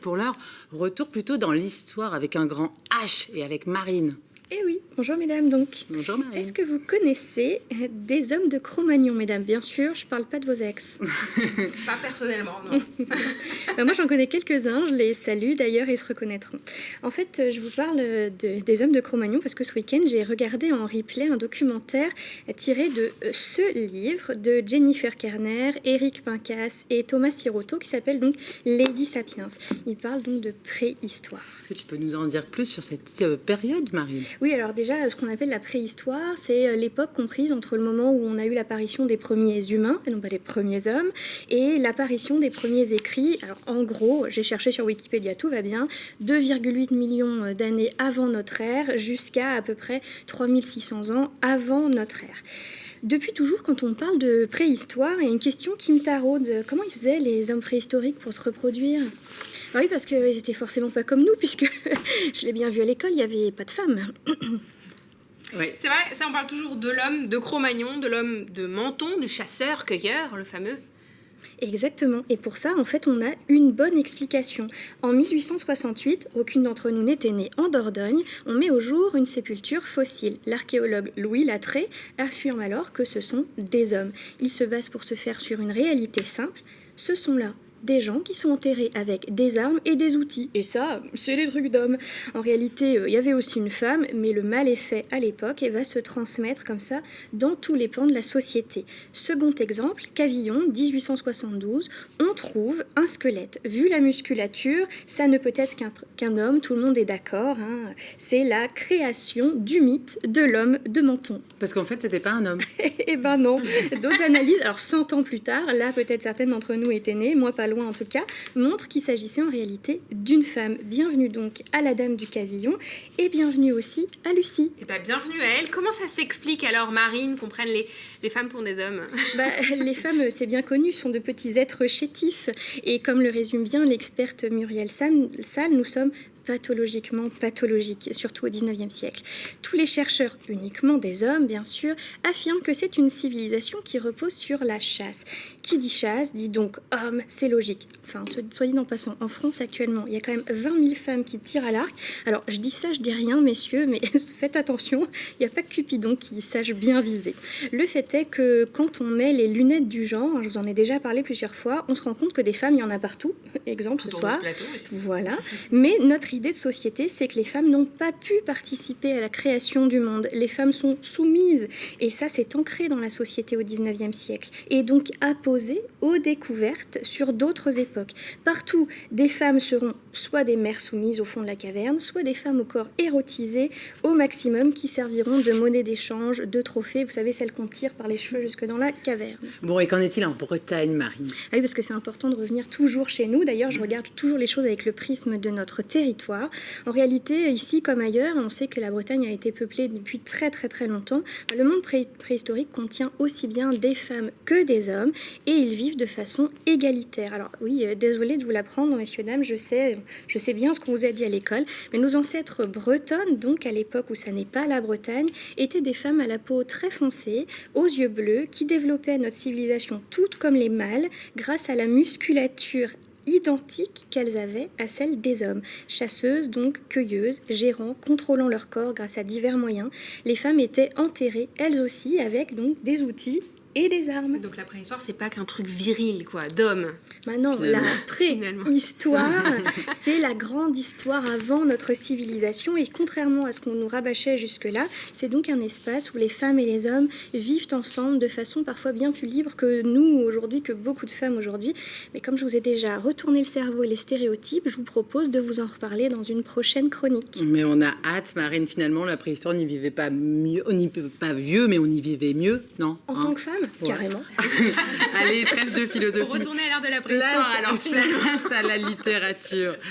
Pour l'heure, retour plutôt dans l'histoire avec un grand H et avec Marine. Eh oui, bonjour mesdames donc. Bonjour Marine. Est-ce que vous connaissez des hommes de Cro-Magnon, mesdames? Bien sûr, je parle pas de vos ex. Pas personnellement, non. Moi j'en connais quelques-uns, je les salue d'ailleurs, ils se reconnaîtront. En fait, je vous parle des hommes de Cro-Magnon parce que ce week-end j'ai regardé en replay un documentaire tiré de ce livre de Jennifer Kerner, Eric Pincas et Thomas Siroto qui s'appelle donc Lady Sapiens. Il parle donc de préhistoire. Est-ce que tu peux nous en dire plus sur cette période, Marine? Oui, alors déjà, ce qu'on appelle la préhistoire, c'est l'époque comprise entre le moment où on a eu l'apparition des premiers humains, et non pas les premiers hommes, et l'apparition des premiers écrits. Alors en gros, j'ai cherché sur Wikipédia, tout va bien, 2,8 millions d'années avant notre ère, jusqu'à à peu près 3600 ans avant notre ère. Depuis toujours, quand on parle de préhistoire, il y a une question qui me taraude. Comment ils faisaient les hommes préhistoriques pour se reproduire? Oui, parce qu'ils n'étaient forcément pas comme nous, puisque je l'ai bien vu à l'école, il n'y avait pas de femmes. Oui. C'est vrai, ça on parle toujours de l'homme de Cro-Magnon, de l'homme de Menton, du chasseur-cueilleur, le fameux. Exactement. Et pour ça, en fait, on a une bonne explication. En 1868, aucune d'entre nous n'était née en Dordogne. On met au jour une sépulture fossile. L'archéologue Louis Lattré affirme alors que ce sont des hommes. Il se base pour ce faire sur une réalité simple. Ce sont là des gens qui sont enterrés avec des armes et des outils. Et ça, c'est les trucs d'hommes. En réalité, il y avait aussi une femme, mais le mal est fait à l'époque et va se transmettre comme ça dans tous les pans de la société. Second exemple, Cavillon, 1872, on trouve un squelette. Vu la musculature, ça ne peut être qu'un homme, tout le monde est d'accord. Hein. C'est la création du mythe de l'homme de Menton. Parce qu'en fait, c'était pas un homme. Eh ben non. D'autres analyses, alors 100 ans plus tard, là peut-être certaines d'entre nous étaient nées, moi pas loin en tout cas, montrent qu'il s'agissait en réalité d'une femme. Bienvenue donc à la dame du Cavillon et bienvenue aussi à Lucie. Et bienvenue à elle. Comment ça s'explique alors, Marine, qu'on prenne les femmes pour des hommes? Les femmes, c'est bien connu, sont de petits êtres chétifs. Et comme le résume bien l'experte Muriel Salle, nous sommes pathologiquement pathologiques, surtout au XIXe siècle. Tous les chercheurs, uniquement des hommes bien sûr, affirment que c'est une civilisation qui repose sur la chasse. Qui dit chasse dit donc homme, c'est logique. Enfin, soit dit en passant, en France actuellement, il y a quand même 20 000 femmes qui tirent à l'arc. Alors, je dis ça, je dis rien, messieurs, mais faites attention, il n'y a pas que Cupidon qui sache bien viser. Le fait est que quand on met les lunettes du genre, je vous en ai déjà parlé plusieurs fois, on se rend compte que des femmes, il y en a partout. Exemple ce soir. Voilà. Mais notre idée de société, c'est que les femmes n'ont pas pu participer à la création du monde. Les femmes sont soumises. Et ça, c'est ancré dans la société au XIXe siècle. Et donc apposé aux découvertes sur d'autres époques. Partout, des femmes seront soit des mères soumises au fond de la caverne, soit des femmes au corps érotisé au maximum qui serviront de monnaie d'échange, de trophée. Vous savez, celles qu'on tire par les cheveux jusque dans la caverne. Bon, et qu'en est-il en Bretagne, Marine? Ah oui, parce que c'est important de revenir toujours chez nous. D'ailleurs, je regarde toujours les choses avec le prisme de notre territoire. En réalité, ici comme ailleurs, on sait que la Bretagne a été peuplée depuis très très très longtemps. Le monde préhistorique contient aussi bien des femmes que des hommes et ils vivent de façon égalitaire. Alors oui, désolée de vous l'apprendre, messieurs, dames, je sais bien ce qu'on vous a dit à l'école, mais nos ancêtres bretonnes, donc à l'époque où ça n'est pas la Bretagne, étaient des femmes à la peau très foncée, aux yeux bleus, qui développaient notre civilisation toute comme les mâles grâce à la musculature identique qu'elles avaient à celle des hommes. Chasseuses, donc cueilleuses, gérant, contrôlant leur corps grâce à divers moyens. Les femmes étaient enterrées, elles aussi, avec donc des outils et des armes. Donc la préhistoire, c'est pas qu'un truc viril, quoi, d'homme. Non, Finalement. la préhistoire, c'est la grande histoire avant notre civilisation et contrairement à ce qu'on nous rabâchait jusque-là, c'est donc un espace où les femmes et les hommes vivent ensemble de façon parfois bien plus libre que nous aujourd'hui, que beaucoup de femmes aujourd'hui. Mais comme je vous ai déjà retourné le cerveau et les stéréotypes, je vous propose de vous en reparler dans une prochaine chronique. Mais on a hâte, Marine, finalement, la préhistoire n'y vivait pas mieux, on n'y vivait pas vieux, mais on y vivait mieux, non? En tant que femme, Ouais. carrément. Allez, trêve de philosophie. Retourner à l'ère de la préhistoire, alors finalement. Place à la littérature.